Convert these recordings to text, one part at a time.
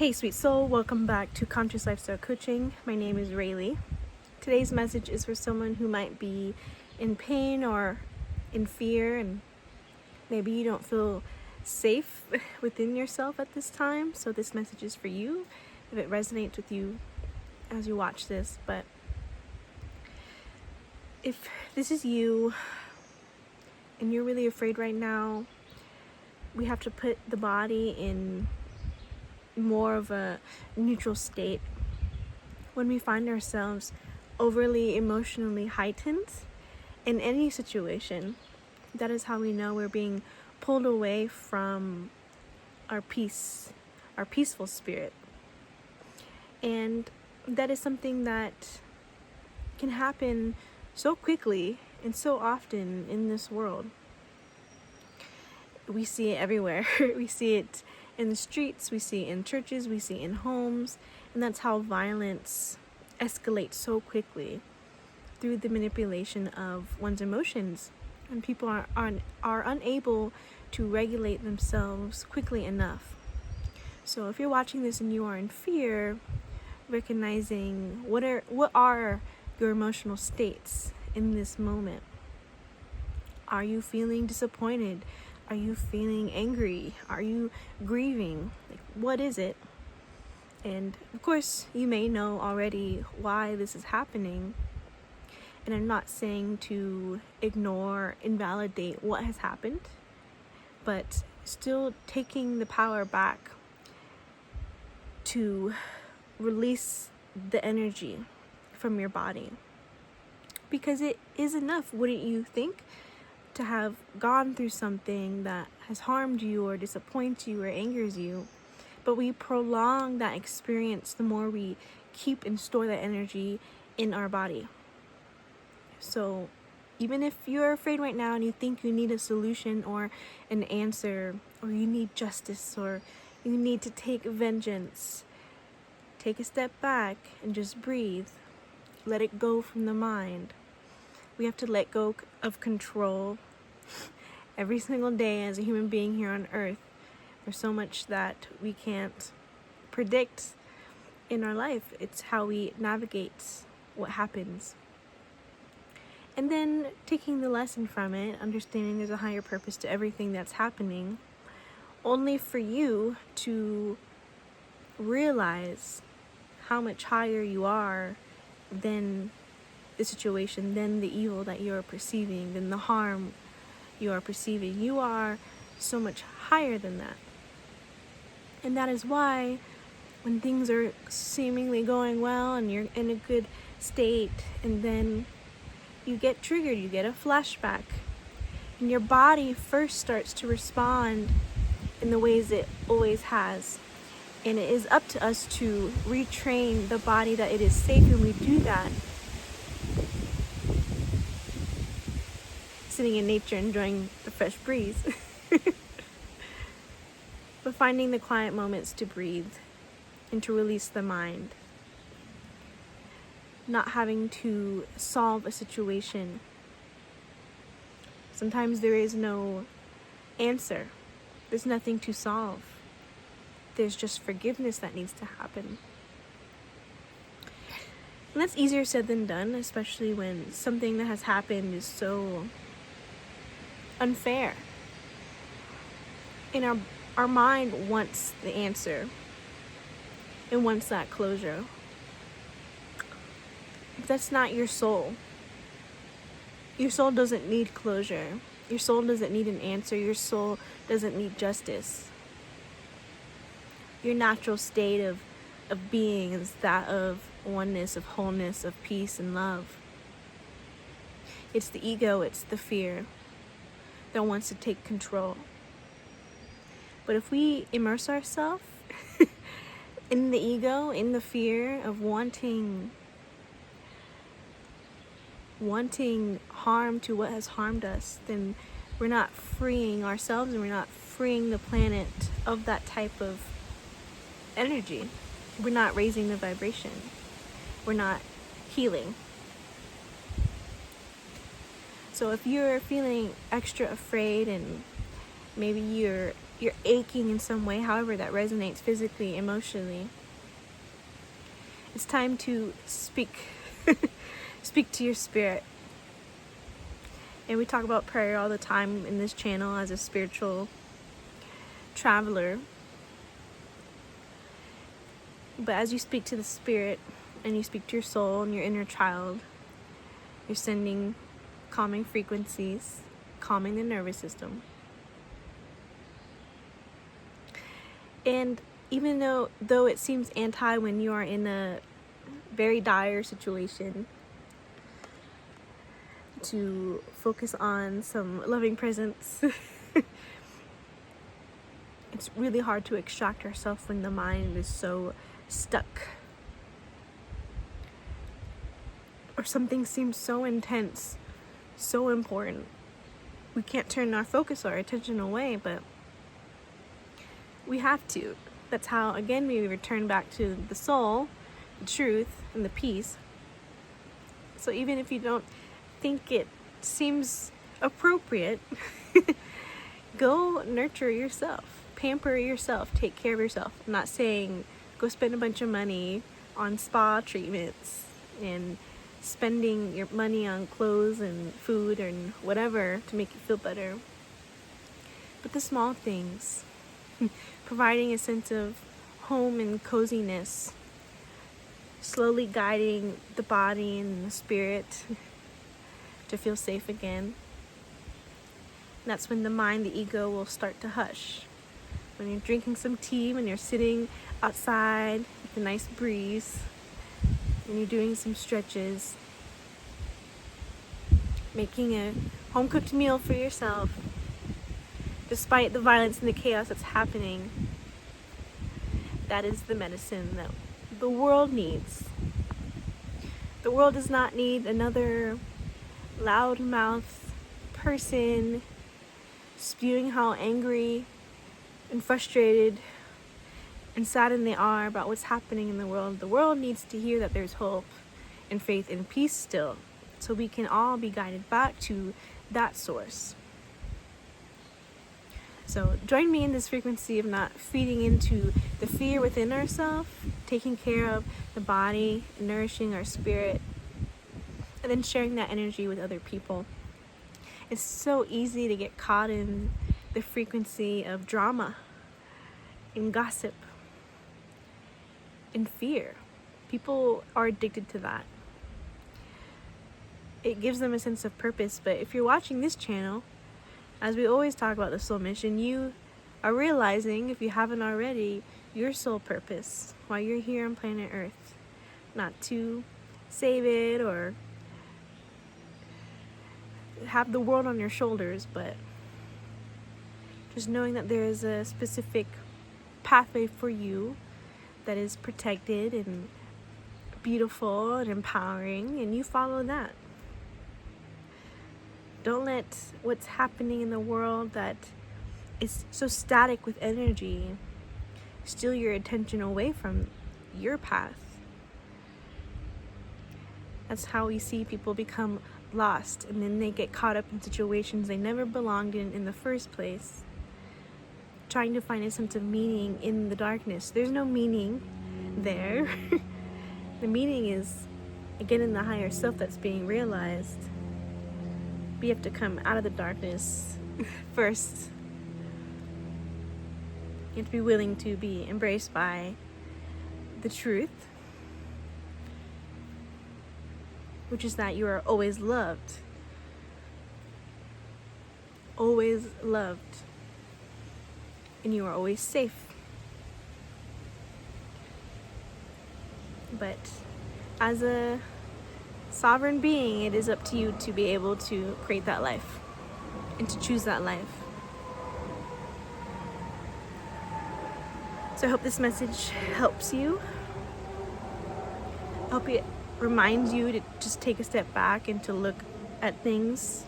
Hey sweet soul, welcome back to Conscious Lifestyle Coaching. My name is Raileigh. Today's message is for someone who might be in pain or in fear, and maybe you don't feel safe within yourself at this time. So this message is for you if it resonates with you as you watch this. But if this is you and you're really afraid right now, we have to put the body in more of a neutral state. When we find ourselves overly emotionally heightened in any situation, that is how we know we're being pulled away from our peace, our peaceful spirit. And that is something that can happen so quickly and so often in this world. We see it everywhere. We see it in the streets, we see it in churches, we see it in homes, and that's how violence escalates so quickly through the manipulation of one's emotions. And people are unable to regulate themselves quickly enough. So if you're watching this and you are in fear, recognizing what are your emotional states in this moment. Are you feeling disappointed? Are you feeling angry? Are you grieving? What is it? And of course, you may know already why this is happening. And I'm not saying to ignore, invalidate what has happened, but still taking the power back to release the energy from your body. Because it is enough, wouldn't you think, to have gone through something that has harmed you or disappoints you or angers you, but we prolong that experience the more we keep and store that energy in our body. So even if you're afraid right now and you think you need a solution or an answer, or you need justice, or you need to take vengeance, take a step back and just breathe. Let it go from the mind. We have to let go of control every single day as a human being here on earth. There's so much that we can't predict in our life. It's how we navigate what happens. And then taking the lesson from it, understanding there's a higher purpose to everything that's happening, only for you to realize how much higher you are than the situation, than the evil that you are perceiving, than the harm you are perceiving. You are so much higher than that. And that is why when things are seemingly going well and you're in a good state, and then you get triggered, you get a flashback, and your body first starts to respond in the ways it always has. And it is up to us to retrain the body that it is safe when we do that. Sitting in nature, enjoying the fresh breeze. But finding the quiet moments to breathe and to release the mind. Not having to solve a situation. Sometimes there is no answer. There's nothing to solve. There's just forgiveness that needs to happen. And that's easier said than done, especially when something that has happened is so unfair. And our mind wants the answer. It wants that closure. But that's not your soul. Your soul doesn't need closure. Your soul doesn't need an answer. Your soul doesn't need justice. Your natural state of being is that of oneness, of wholeness, of peace and love. It's the ego, it's the fear that wants to take control. But if we immerse ourselves in the ego, in the fear of wanting harm to what has harmed us, then we're not freeing ourselves and we're not freeing the planet of that type of energy. We're not raising the vibration. We're not healing. So if you're feeling extra afraid and maybe you're you're aching in some way, however that resonates physically, emotionally, it's time to speak speak to your spirit. And we talk about prayer all the time in this channel as a spiritual traveler. But as you speak to the spirit and you speak to your soul and your inner child, you're sending calming frequencies, calming the nervous system. And even though it seems anti when you are in a very dire situation, to focus on some loving presence, it's really hard to extract ourselves when the mind is so stuck. Or something seems so intense, so important. We can't turn our focus or our attention away, but we have to. That's how, again, we return back to the soul, the truth, and the peace. So even if you don't think it seems appropriate, go nurture yourself, pamper yourself, take care of yourself. I'm not saying go spend a bunch of money on spa treatments and spending your money on clothes and food and whatever to make you feel better. But the small things, providing a sense of home and coziness, slowly guiding the body and the spirit to feel safe again. And that's when the mind, the ego, will start to hush. When you're drinking some tea, when you're sitting outside with a nice breeze, when you're doing some stretches, making a home-cooked meal for yourself, despite the violence and the chaos that's happening, that is the medicine that the world needs. The world does not need another loudmouth person spewing how angry and frustrated and saddened they are about what's happening in the world. The world needs to hear that there's hope and faith and peace still, so we can all be guided back to that source. So join me in this frequency of not feeding into the fear within ourselves, taking care of the body, nourishing our spirit, and then sharing that energy with other people. It's so easy to get caught in the frequency of drama, in gossip, in fear. People are addicted to that. It gives them a sense of purpose, but if you're watching this channel, as we always talk about the soul mission, you are realizing, if you haven't already, your soul purpose, why you're here on planet Earth. Not to save it or have the world on your shoulders, but just knowing that there is a specific pathway for you that is protected and beautiful and empowering, and you follow that. Don't let what's happening in the world that is so static with energy steal your attention away from your path. That's how we see people become lost, and then they get caught up in situations they never belonged in the first place, trying to find a sense of meaning in the darkness. There's no meaning there. The meaning is, again, in the higher self that's being realized. We have to come out of the darkness first. You have to be willing to be embraced by the truth, which is that you are always loved. Always loved. And you are always safe. But as a sovereign being, it is up to you to be able to create that life and to choose that life. So I hope this message helps you. I hope it reminds you to just take a step back and to look at things,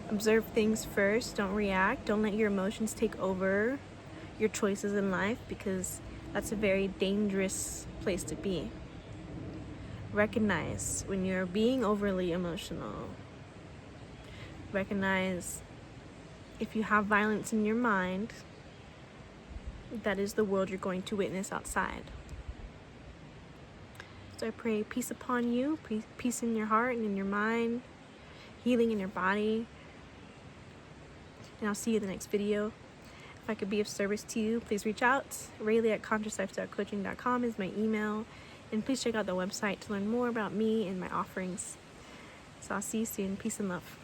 observe things first. Don't react. Don't let your emotions take over your choices in life, because that's a very dangerous place to be. Recognize when you're being overly emotional. Recognize if you have violence in your mind, that is the world you're going to witness outside. So I pray peace upon you, peace in your heart and in your mind, healing in your body. And I'll see you in the next video. If I could be of service to you, please reach out. Raileigh@consciouslifestylecoaching.com is my email. And please check out the website to learn more about me and my offerings. So I'll see you soon. Peace and love.